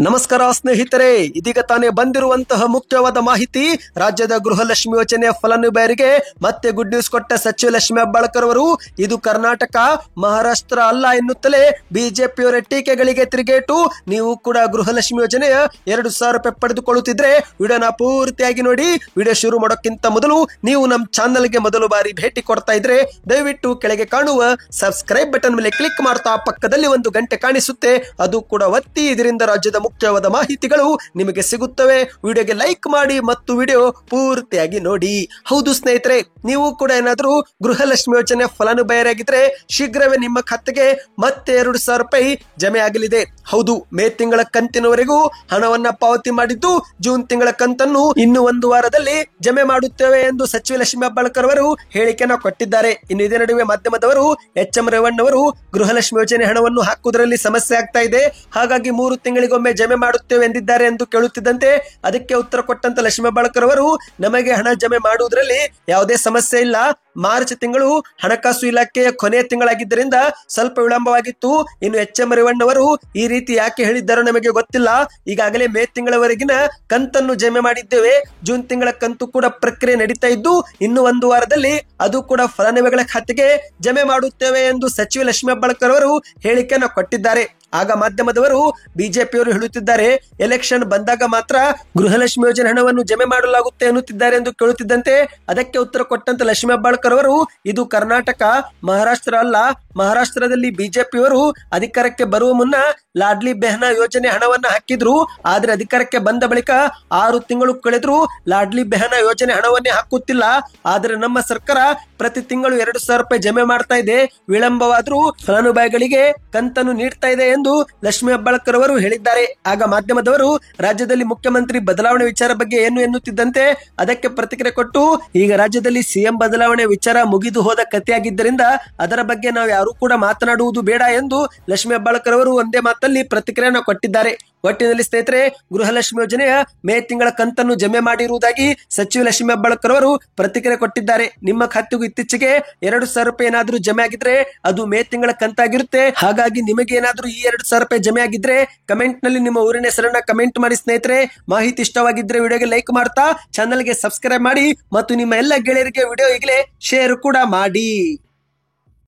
ನಮಸ್ಕಾರ ಸ್ನೇಹಿತರೆ, ಇದೀಗ ತಾನೇ ಬಂದಿರುವಂತಹ ಮುಖ್ಯವಾದ ಮಾಹಿತಿ. ರಾಜ್ಯದ ಗೃಹಲಕ್ಷ್ಮಿ ಯೋಜನೆಯ ಫಲಾನುಭವಿಯರಿಗೆ ಮತ್ತೆ ಗುಡ್ ನ್ಯೂಸ್ ಕೊಟ್ಟ ಸಚಿವ ಲಕ್ಷ್ಮೀ ಹೆಬ್ಬಾಳ್ಕರ್ ಅವರು. ಇದು ಕರ್ನಾಟಕ ಮಹಾರಾಷ್ಟ್ರ ಅಲ್ಲ ಎನ್ನುತ್ತಲೇ ಬಿಜೆಪಿಯವರ ಟೀಕೆಗಳಿಗೆ ತಿರುಗೇಟು. ನೀವು ಕೂಡ ಗೃಹಲಕ್ಷ್ಮಿ ಯೋಜನೆಯ 2,000 ರೂಪಾಯಿ ಪಡೆದುಕೊಳ್ಳುತ್ತಿದ್ರೆ ವಿಡಿಯೋನ ಪೂರ್ತಿಯಾಗಿ ನೋಡಿ. ವಿಡಿಯೋ ಶುರು ಮಾಡೋಕ್ಕಿಂತ ಮೊದಲು ನೀವು ನಮ್ಮ ಚಾನಲ್ಗೆ ಮೊದಲು ಬಾರಿ ಭೇಟಿ ಕೊಡ್ತಾ ಇದ್ರೆ ದಯವಿಟ್ಟು ಕೆಳಗೆ ಕಾಣುವ ಸಬ್ಸ್ಕ್ರೈಬ್ ಬಟನ್ ಮೇಲೆ ಕ್ಲಿಕ್ ಮಾಡ್ತಾ ಪಕ್ಕದಲ್ಲಿ ಒಂದು ಗಂಟೆ ಕಾಣಿಸುತ್ತೆ, ಅದು ಕೂಡ ಒತ್ತಿ. ಇದರಿಂದ ರಾಜ್ಯದ ಮುಖ್ಯವಾದ ಮಾಹಿತಿಗಳು ನಿಮಗೆ ಸಿಗುತ್ತವೆ. ವಿಡಿಯೋಗೆ ಲೈಕ್ ಮಾಡಿ ಮತ್ತು ವಿಡಿಯೋ ಪೂರ್ತಿಯಾಗಿ ನೋಡಿ. ಹೌದು ಸ್ನೇಹಿತರೆ, ನೀವು ಕೂಡ ಏನಾದರೂ ಗೃಹಲಕ್ಷ್ಮಿ ಯೋಜನೆ ಫಲಾನುಭವಿಯಾಗಿದ್ರೆ ಶೀಘ್ರವೇ ನಿಮ್ಮ ಖಾತೆಗೆ ಮತ್ತೆ 2,000 ರೂಪಾಯಿ ಜಮೆ ಆಗಲಿದೆ. ಹೌದು, ಮೇ ತಿಂಗಳ ಕಂತಿನವರೆಗೂ ಹಣವನ್ನ ಪಾವತಿ ಮಾಡಿದ್ದು ಜೂನ್ ತಿಂಗಳ ಕಂತನ್ನು ಇನ್ನು 1 ವಾರದಲ್ಲಿ ಜಮೆ ಮಾಡುತ್ತೇವೆ ಎಂದು ಸಚಿವ ಲಕ್ಷ್ಮೀ ಹೆಬ್ಬಾಳ್ಕರ್ ಅವರು ಹೇಳಿಕೆಯನ್ನು ಕೊಟ್ಟಿದ್ದಾರೆ. ಇನ್ನು ಇದೇ ನಡುವೆ ಮಾಧ್ಯಮದವರು ಎಚ್.ಎಂ. ರೇವಣ್ಣ ಅವರು ಗೃಹಲಕ್ಷ್ಮಿ ಯೋಜನೆ ಹಣವನ್ನು ಹಾಕುವುದರಲ್ಲಿ ಸಮಸ್ಯೆ ಆಗ್ತಾ ಇದೆ, ಹಾಗಾಗಿ 3 ತಿಂಗಳಿಗೊಮ್ಮೆ ಜಮೆ ಮಾಡುತ್ತೇವೆ ಎಂದಿದ್ದಾರೆ ಎಂದು ಕೇಳುತ್ತಿದ್ದಂತೆ ಅದಕ್ಕೆ ಉತ್ತರ ಕೊಟ್ಟಂತ ಲಕ್ಷ್ಮೀ ಹೆಬ್ಬಾಳ್ಕರ್ ಅವರು, ನಮಗೆ ಹಣ ಜಮೆ ಮಾಡುವುದರಲ್ಲಿ ಯಾವುದೇ ಸಮಸ್ಯೆ ಇಲ್ಲ. ಮಾರ್ಚ್ ತಿಂಗಳು ಹಣಕಾಸು ಇಲಾಖೆಯ ಕೊನೆಯ ತಿಂಗಳಾಗಿದ್ದರಿಂದ ಸ್ವಲ್ಪ ವಿಳಂಬವಾಗಿತ್ತು. ಇನ್ನು ಎಚ್.ಎಂ. ರೇವಣ್ಣ ಅವರು ಈ ರೀತಿ ಯಾಕೆ ಹೇಳಿದ್ದಾರೋ ನಮಗೆ ಗೊತ್ತಿಲ್ಲ. ಈಗಾಗಲೇ ಮೇ ತಿಂಗಳವರೆಗಿನ ಕಂತನ್ನು ಜಮೆ ಮಾಡಿದ್ದೇವೆ. ಜೂನ್ ತಿಂಗಳ ಕಂತು ಕೂಡ ಪ್ರಕ್ರಿಯೆ ನಡೀತಾ ಇದ್ದು ಇನ್ನು 1 ವಾರದಲ್ಲಿ ಅದು ಕೂಡ ಫಲಾನುಭವಿಗಳ ಖಾತೆಗೆ ಜಮೆ ಮಾಡುತ್ತೇವೆ ಎಂದು ಸಚಿವ ಲಕ್ಷ್ಮೀ ಹೆಬ್ಬಾಳ್ಕರ್ ಅವರು ಹೇಳಿಕೆಯನ್ನು ಕೊಟ್ಟಿದ್ದಾರೆ. ಆಗ ಮಾಧ್ಯಮದವರು ಬಿಜೆಪಿಯವರು ಹೇಳುತ್ತಿದ್ದಾರೆ, ಎಲೆಕ್ಷನ್ ಬಂದಾಗ ಮಾತ್ರ ಗೃಹಲಕ್ಷ್ಮಿ ಯೋಜನೆ ಹಣವನ್ನು ಜಮೆ ಮಾಡಲಾಗುತ್ತೆ ಎನ್ನುತ್ತಿದ್ದಾರೆ ಎಂದು ಕೇಳುತ್ತಿದ್ದಂತೆ ಅದಕ್ಕೆ ಉತ್ತರ ಕೊಟ್ಟಂತ ಲಕ್ಷ್ಮೀ ಹೆಬ್ಬಾಳ್ಕರ್ ಅವರು, ಇದು ಕರ್ನಾಟಕ ಮಹಾರಾಷ್ಟ್ರ ಅಲ್ಲ. ಮಹಾರಾಷ್ಟ್ರದಲ್ಲಿ ಬಿಜೆಪಿಯವರು ಅಧಿಕಾರಕ್ಕೆ ಬರುವ ಮುನ್ನ ಲಾಡ್ಲಿ ಬೆಹನಾ ಯೋಜನೆ ಹಣವನ್ನ ಹಾಕಿದ್ರು. ಆದ್ರೆ ಅಧಿಕಾರಕ್ಕೆ ಬಂದ ಬಳಿಕ 6 ತಿಂಗಳು ಕಳೆದ್ರು ಲಾಡ್ಲಿ ಬೆಹನಾ ಯೋಜನೆ ಹಣವನ್ನೇ ಹಾಕುತ್ತಿಲ್ಲ. ಆದ್ರೆ ನಮ್ಮ ಸರ್ಕಾರ ಪ್ರತಿ ತಿಂಗಳು 2,000 ರೂಪಾಯಿ ಜಮೆ ಮಾಡ್ತಾ ಇದೆ. ವಿಳಂಬವಾದ್ರೂ ಫಲಾನುಭವಿಗಳಿಗೆ ಕಂತನ್ನು ನೀಡ್ತಾ ಇದೆ ಎಂದು ಲಕ್ಷ್ಮೀ ಹೆಬ್ಬಾಳ್ಕರ್ ಅವರು ಹೇಳಿದ್ದಾರೆ. ಆಗ ಮಾಧ್ಯಮದವರು ರಾಜ್ಯದಲ್ಲಿ ಮುಖ್ಯಮಂತ್ರಿ ಬದಲಾವಣೆ ವಿಚಾರ ಬಗ್ಗೆ ಏನು ಎನ್ನುತ್ತಿದ್ದಂತೆ ಅದಕ್ಕೆ ಪ್ರತಿಕ್ರಿಯೆ ಕೊಟ್ಟು, ಈಗ ರಾಜ್ಯದಲ್ಲಿ ಸಿಎಂ ಬದಲಾವಣೆ ವಿಚಾರ ಮುಗಿದು ಹೋದ ಕಥೆಯಾಗಿದ್ದರಿಂದ ಅದರ ಬಗ್ಗೆ ನಾವು ಯಾರು ಕೂಡ ಮಾತನಾಡುವುದು ಬೇಡ ಎಂದು ಲಕ್ಷ್ಮೀ ಹೆಬ್ಬಾಳ್ಕರ್ ಅವರು ಒಂದೇ ಮಾತಲ್ಲಿ ಪ್ರತಿಕ್ರಿಯೆಯನ್ನು ಕೊಟ್ಟಿದ್ದಾರೆ. ಒಟ್ಟಿನಲ್ಲಿ ಸ್ನೇಹಿತರೆ, ಗೃಹಲಕ್ಷ್ಮಿ ಯೋಜನೆಯ ಮೇ ತಿಂಗಳ ಕಂತನ್ನು ಜಮೆ ಮಾಡಿರುವುದಾಗಿ ಸಚಿವ ಲಕ್ಷ್ಮೀ ಹೆಬ್ಬಾಳ್ಕರ್ ಅವರು ಪ್ರತಿಕ್ರಿಯೆ ಕೊಟ್ಟಿದ್ದಾರೆ. ನಿಮ್ಮ ಖಾತೆಗೂ ಇತ್ತೀಚೆಗೆ 2,000 ರೂಪಾಯಿ ಏನಾದ್ರೂ ಜಮೆ ಆಗಿದ್ರೆ ಅದು ಮೇ ತಿಂಗಳ ಕಂತಾಗಿರುತ್ತೆ. ಹಾಗಾಗಿ ನಿಮಗೆ ಏನಾದ್ರೂ ಈ 2,000 ರೂಪಾಯಿ ಜಮೆ ಆಗಿದ್ರೆ ಕಮೆಂಟ್ ನಲ್ಲಿ ನಿಮ್ಮ ಊರಿನ ಹೆಸರನ್ನ ಕಮೆಂಟ್ ಮಾಡಿ. ಸ್ನೇಹಿತರೆ, ಮಾಹಿತಿ ಇಷ್ಟವಾಗಿದ್ರೆ ವಿಡಿಯೋಗೆ ಲೈಕ್ ಮಾಡ್ತಾ ಚಾನಲ್ಗೆ ಸಬ್ಸ್ಕ್ರೈಬ್ ಮಾಡಿ ಮತ್ತು ನಿಮ್ಮ ಎಲ್ಲ ಗೆಳೆಯರಿಗೆ ವಿಡಿಯೋ ಈಗಲೇ ಶೇರ್ ಕೂಡ ಮಾಡಿ.